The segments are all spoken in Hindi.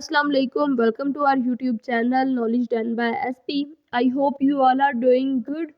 Assalamu alaikum. Welcome to our YouTube channel Knowledge Done by SP. I hope you all are doing good.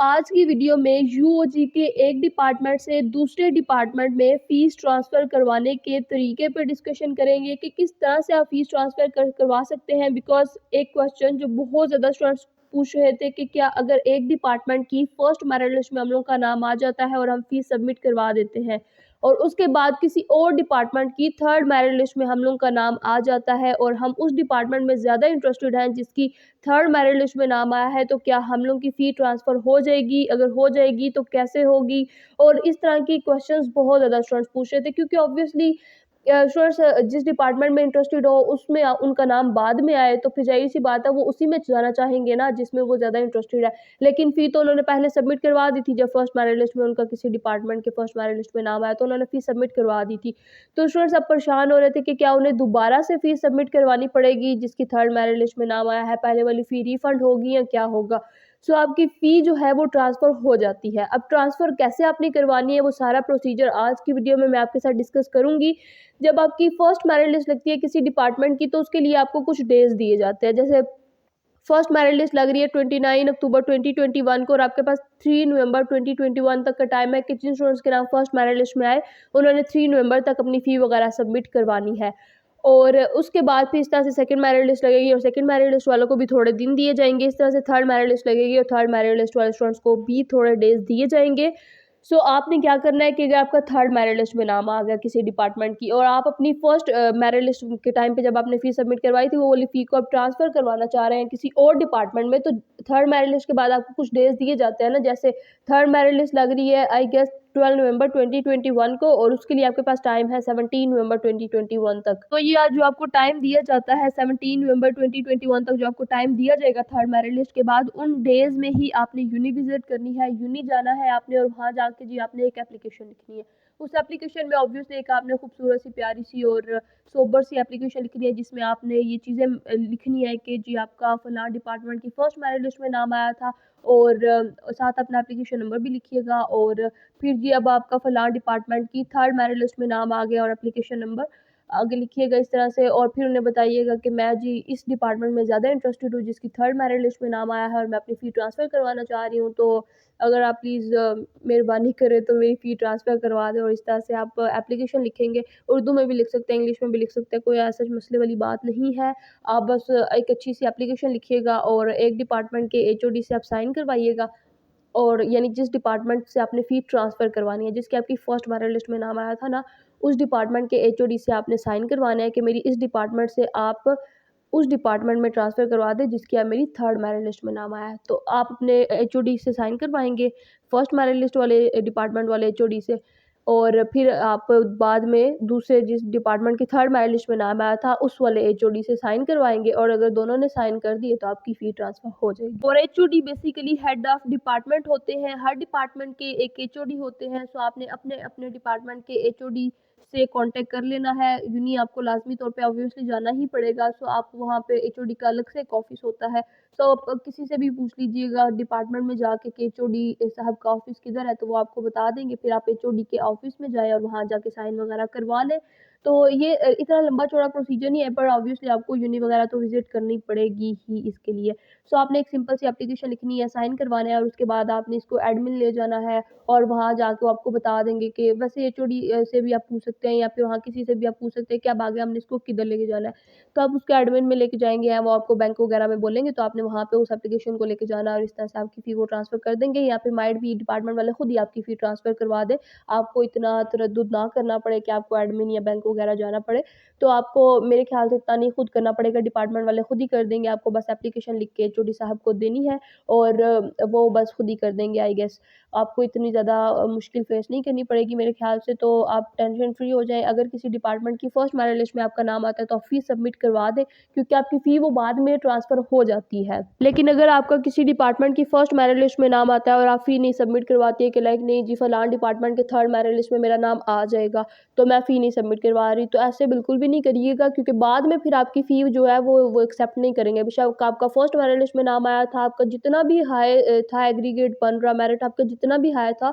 आज की वीडियो में यूओजी के एक डिपार्टमेंट से दूसरे डिपार्टमेंट में फ़ीस ट्रांसफ़र करवाने के तरीके पर डिस्कशन करेंगे कि किस तरह से आप फ़ीस ट्रांसफ़र करवा सकते हैं। बिकॉज़ एक क्वेश्चन जो बहुत ज़्यादा स्टूडेंट्स पूछ रहे थे कि क्या अगर एक डिपार्टमेंट की फर्स्ट मेरिट लिस्ट में हम लोग का नाम आ जाता है और हम फ़ीस सबमिट करवा देते हैं और उसके बाद किसी और डिपार्टमेंट की थर्ड मेरिट लिस्ट में हम लोग का नाम आ जाता है और हम उस डिपार्टमेंट में ज़्यादा इंटरेस्टेड हैं जिसकी थर्ड मेरिट लिस्ट में नाम आया है, तो क्या हम लोग की फ़ी ट्रांसफ़र हो जाएगी? अगर हो जाएगी तो कैसे होगी? और इस तरह की क्वेश्चंस बहुत ज़्यादा स्टूडेंट्स पूछ रहे थे क्योंकि ऑब्वियसली स्टूडेंट्स जिस डिपार्टमेंट में इंटरेस्टेड हो उसमें उनका नाम बाद में आए तो फिर ज़ाहिर-सी बात है वो उसी में जाना चाहेंगे ना जिसमें वो ज़्यादा इंटरेस्टेड है। लेकिन फ़ी तो उन्होंने पहले सबमिट करवा दी थी, जब फर्स्ट मेरिट लिस्ट में उनका किसी डिपार्टमेंट के फर्स्ट मेरिट लिस्ट में नाम आया तो उन्होंने फ़ी सबमिट करवा दी थी। तो स्टूडेंट्स अब परेशान हो रहे थे कि क्या उन्हें दोबारा से फ़ीस सबमिट करवानी पड़ेगी जिसकी थर्ड मेरिट लिस्ट में नाम आया है, पहले वाली फ़ी रिफ़ंड होगी या क्या होगा? आपकी फ़ी जो है वो ट्रांसफ़र हो जाती है। अब ट्रांसफ़र कैसे आपने करवानी है वो सारा प्रोसीजर आज की वीडियो में मैं आपके साथ डिस्कस करूँगी। जब आपकी फर्स्ट मेरिट लिस्ट लगती है किसी डिपार्टमेंट की तो उसके लिए आपको कुछ डेज़ दिए जाते हैं। जैसे फर्स्ट मेरिट लिस्ट लग रही है 29 अक्टूबर 2021 को और आपके पास 3 नवंबर 2021 तक का टाइम है कि जिन स्टूडेंट्स के नाम फर्स्ट मेरिट लिस्ट में आए उन्होंने 3 नवंबर तक अपनी फ़ी वगैरह सबमिट करवानी है। और उसके बाद फिर इस तरह से सेकंड मेरिट लिस्ट लगेगी और सेकंड मेरिट लिस्ट वालों को भी थोड़े दिन दिए जाएंगे। इस तरह से थर्ड मेरिट लिस्ट लगेगी और थर्ड मेरिट लिस्ट वाले स्टूडेंट्स को भी थोड़े डेज दिए जाएंगे। आपने क्या करना है कि अगर आपका थर्ड मेरिट लिस्ट में नाम आ गया किसी डिपार्टमेंट की और आप अपनी फर्स्ट मेरिट लिस्ट के टाइम पे जब आपने फ़ी सबमिट करवाई थी वो वाली फ़ी को आप ट्रांसफ़र करवाना चाह रहे हैं किसी और डिपार्टमेंट में, तो थर्ड मेरिट लिस्ट के बाद आपको कुछ डेज़ दिए जाते हैं ना। जैसे थर्ड मेरिट लिस्ट लग रही है आई गेस 12 नवंबर 2021 को और उसके लिए आपके पास टाइम है 17 नवंबर 2021 तक। तो ये आज जो आपको टाइम दिया जाता है 17 नवंबर 2021 तक जो आपको टाइम दिया जाएगा थर्ड मेरिट लिस्ट के बाद, उन डेज़ में ही आपने यूनि विज़िट करनी है, यूनि जाना है आपने और वहाँ जाके जी आपने एक एप्लीकेशन लिखनी है। उस एप्लीकेशन में ऑब्वियसली एक आपने खूबसूरत सी प्यारी सी और सोबर सी एप्लीकेशन लिखनी है जिसमें आपने ये चीज़ें लिखनी है कि जी आपका फलां डिपार्टमेंट की फर्स्ट मेरिट लिस्ट में नाम आया था और साथ अपना एप्लीकेशन नंबर भी लिखिएगा और फिर जी अब आपका फलां डिपार्टमेंट की थर्ड मेरिट लिस्ट में नाम आ गया और एप्लीकेशन नंबर आगे लिखिएगा इस तरह से और फिर उन्हें बताइएगा कि मैं जी इस डिपार्टमेंट में ज़्यादा इंटरेस्टेड हूँ जिसकी थर्ड मेरिट लिस्ट में नाम आया है और मैं अपनी फ़ी ट्रांसफ़र करवाना चाह रही हूँ, तो अगर आप प्लीज़ मेहरबानी करें तो मेरी फ़ी ट्रांसफ़र करवा दें। और इस तरह से आप एप्लीकेशन लिखेंगे, उर्दू में भी लिख सकते हैं, इंग्लिश में भी लिख सकते हैं, कोई ऐसा मसले वाली बात नहीं है। आप बस एक अच्छी सी एप्लीकेशन लिखिएगा और एक डिपार्टमेंट के एचओडी से आप साइन करवाइएगा और यानी जिस डिपार्टमेंट से आपने फ़ी ट्रांसफ़र करवानी है, जिसकी आपकी फर्स्ट मेरिट लिस्ट में नाम आया था ना, उस डिपार्टमेंट के एचओडी से आपने साइन करवाना है कि मेरी इस डिपार्टमेंट से आप उस डिपार्टमेंट में ट्रांसफ़र करवा दें जिसकी अब मेरी थर्ड मेरिट लिस्ट में नाम आया है। तो आप अपने एचओडी से साइन करवाएँगे, फर्स्ट मेरिट लिस्ट वाले डिपार्टमेंट वाले एचओडी से और फिर आप बाद में दूसरे जिस डिपार्टमेंट की थर्ड मेरिट लिस्ट में नाम आया था उस वाले एचओडी से साइन करवाएँगे और अगर दोनों ने साइन कर दिए तो आपकी फ़ी ट्रांसफ़र हो जाएगी। और HOD basically head of department होते हैं, हर डिपार्टमेंट के एक एचओडी होते हैं। आपने अपने डिपार्टमेंट के एचओडी से कांटेक्ट कर लेना है, यूँ आपको लाज़मी तौर पे ऑब्वियसली जाना ही पड़ेगा। आप वहाँ पे एचओडी का अलग से एक ऑफ़िस होता है। आप किसी से भी पूछ लीजिएगा डिपार्टमेंट में जाके कि एचओडी साहब का ऑफ़िस किधर है, तो वो आपको बता देंगे। फिर आप एचओडी के ऑफ़िस में जाएँ और वहाँ जाके साइन वगैरह करवा लें। तो ये इतना लंबा चौड़ा प्रोसीजर नहीं है पर ऑब्वियसली आपको यूनि वगैरह तो विज़िट करनी पड़ेगी ही इसके लिए। आपने एक सिंपल सी एप्लीकेशन लिखनी है, साइन करवाना है और उसके बाद आपने इसको एडमिन ले जाना है और वहाँ जाके वो आपको बता देंगे कि वैसे एचओडी से भी आप पूछ सकते हैं या फिर वहाँ किसी से भी आप पूछ सकते हैं कि अब आगे हमने इसको किधर लेके जाना है। तो आप उसके एडमिन में लेके जाएँगे या वो आपको बैंक वगैरह में बोलेंगे तो आपने वहाँ पे उस एप्लीकेशन को लेके जाना है और इस तरह से आपकी फ़ी वो ट्रांसफ़र कर देंगे या फिर माइट बी डिपार्टमेंट वाले खुद ही आपकी फ़ी ट्रांसफ़र करवा दें। आपको इतना तरद्दुद ना करना पड़े कि आपको एडमिन या बैंक वगैरह जाना पड़े। तो आपको मेरे ख़्याल से इतना नहीं खुद करना पड़ेगा, डिपार्टमेंट वाले खुद ही कर देंगे। आपको बस एप्लीकेशन लिख के एचओडी साहब को देनी है और वो बस खुद ही कर देंगे आई गेस। आपको इतनी ज़्यादा मुश्किल फ़ेस नहीं करनी पड़ेगी मेरे ख़्याल से, तो आप टेंशन फ्री हो जाएँ। अगर किसी डिपार्टमेंट की फर्स्ट मेरिट लिस्ट में आपका नाम आता है तो आप फ़ीस सबमिट करवा दें क्योंकि आपकी फ़ी वो बाद में ट्रांसफ़र हो जाती है। लेकिन अगर आपका किसी डिपार्टमेंट की फर्स्ट मेरिट लिस्ट में नाम आता है और आप फ़ी नहीं सबमिट करवाती है कि लाइक नहीं जी फलाँ डिपार्टमेंट के थर्ड मेरिट लिस्ट में मेरा नाम आ जाएगा तो मैं फ़ी नहीं सबमिट करवा रही, तो ऐसे बिल्कुल भी नहीं करिएगा क्योंकि बाद में फिर आपकी फ़ी जो है वो एक्सेप्ट नहीं करेंगे। बेशक आपका फर्स्ट मेरिट लिस्ट में नाम आया था, आपका जितना भी हाई था एग्रीगेट 15 मेरिट आपका जितना भी हाई था